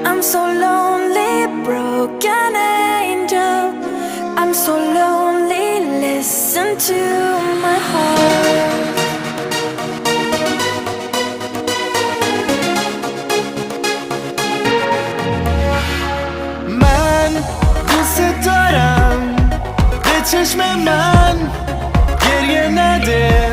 I'm so lonely, broken angel. I'm so lonely, listen to my heart. من دوست دارم به چشم من گریه نده